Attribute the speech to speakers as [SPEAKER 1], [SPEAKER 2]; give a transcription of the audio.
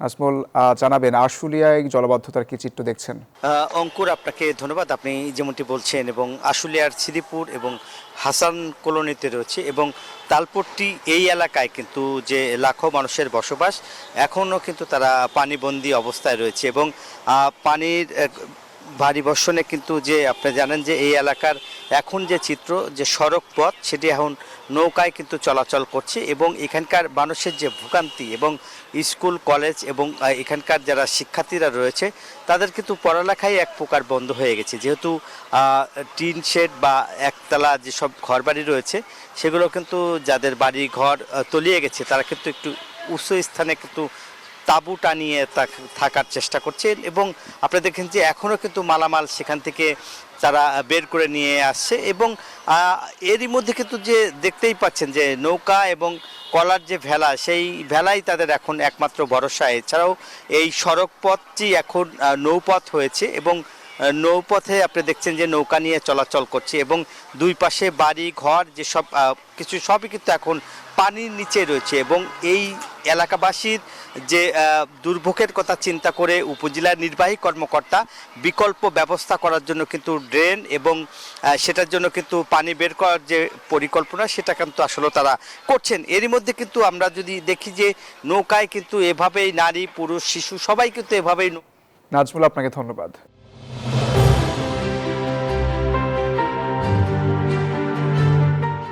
[SPEAKER 1] নাজমুল, জানাবেন আশুলিয়ায় জলাবদ্ধতার কি চিত্র দেখছেন?
[SPEAKER 2] অঙ্কুর, আপনাকে ধন্যবাদ। আপনি যেমনটি বলছেন এবং আশুলিয়ার শ্রীপুর এবং হাসান কলোনিতে রয়েছে এবং তালপট্টি এই এলাকায় কিন্তু যে লাখো মানুষের বসবাস, এখনও কিন্তু তারা পানিবন্দী অবস্থায় রয়েছে এবং পানির ভারী বর্ষণে কিন্তু যে আপনি জানেন যে এই এলাকার এখন যে চিত্র, যে সড়ক পথ সেটি এখন নৌকায় কিন্তু চলাচল করছে এবং এখানকার মানুষের যে ভোগান্তি এবং স্কুল কলেজ এবং এখানকার যারা শিক্ষার্থীরা রয়েছে তাদের কিন্তু পড়ালেখাই এক প্রকার বন্ধ হয়ে গেছে, যেহেতু টিন শেড বা একতলা যেসব ঘরবাড়ি রয়েছে সেগুলো কিন্তু যাদের বাড়ি ঘর তলিয়ে গেছে তারা কিন্তু একটু উঁচু স্থানে কিন্তু তাঁবু টানিয়ে থাকার চেষ্টা করছেন এবং আপনারা দেখেন যে এখনও কিন্তু মালামাল সেখান থেকে তারা বের করে নিয়ে আসছে এবং এরই মধ্যে কিন্তু যে দেখতেই পাচ্ছেন যে নৌকা এবং কলার যে ভেলা, সেই ভেলাই তাদের এখন একমাত্র ভরসা। এছাড়াও এই সড়ক পথটি এখন নৌপথ হয়েছে এবং নৌপথে আপনি দেখছেন যে নৌকা নিয়ে চলাচল করছে এবং দুই পাশে বাড়ি ঘর যেসব কিছু সবই কিন্তু এখন পানির নিচে রয়েছে এবং এই এলাকাবাসীর যে দুর্ভোগের কথা চিন্তা করে উপজেলার নির্বাহী কর্মকর্তা বিকল্প ব্যবস্থা করার জন্য কিন্তু ড্রেন এবং সেটার জন্য কিন্তু পানি বের করার যে পরিকল্পনা সেটা কিন্তু আসলে তারা করছেন। এরই মধ্যে কিন্তু আমরা যদি দেখি যে নৌকায় কিন্তু এভাবেই নারী পুরুষ শিশু সবাই কিন্তু এভাবেই।
[SPEAKER 1] নাজমুল, আপনাকে ধন্যবাদ।